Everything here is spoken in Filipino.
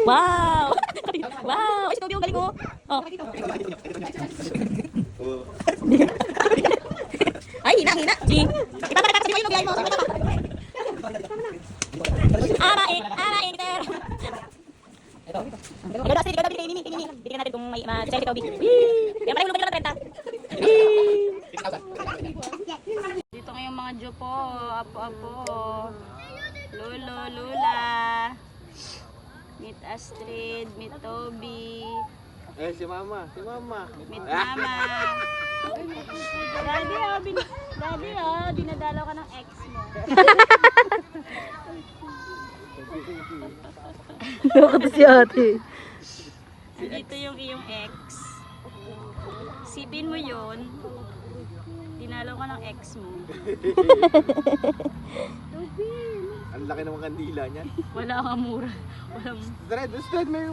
Wow! Wow! Ay, si Toby, ang galing mo. Oh. Ay, hina. Ipapatak sa yung biyahe mo. Araing, sir. Ito, Dustin, ikaw David, kay Mimi. Bigyan natin kung may ma-sell si Toby. Kaya pala hulog nila ng 30. Dito ngayong mga Jopo, apo-apo, lolo, lula. Meet Astrid, meet Toby. Si mama. Meet mama. Daddy, dinadalaw ka ng ex mo. Bakit si ate? Dito yung iyong ex. Sipin mo yun. Dinalaw ka ng ex mo. Ang laki ng kandila niya. Wala kang mura. Straight, may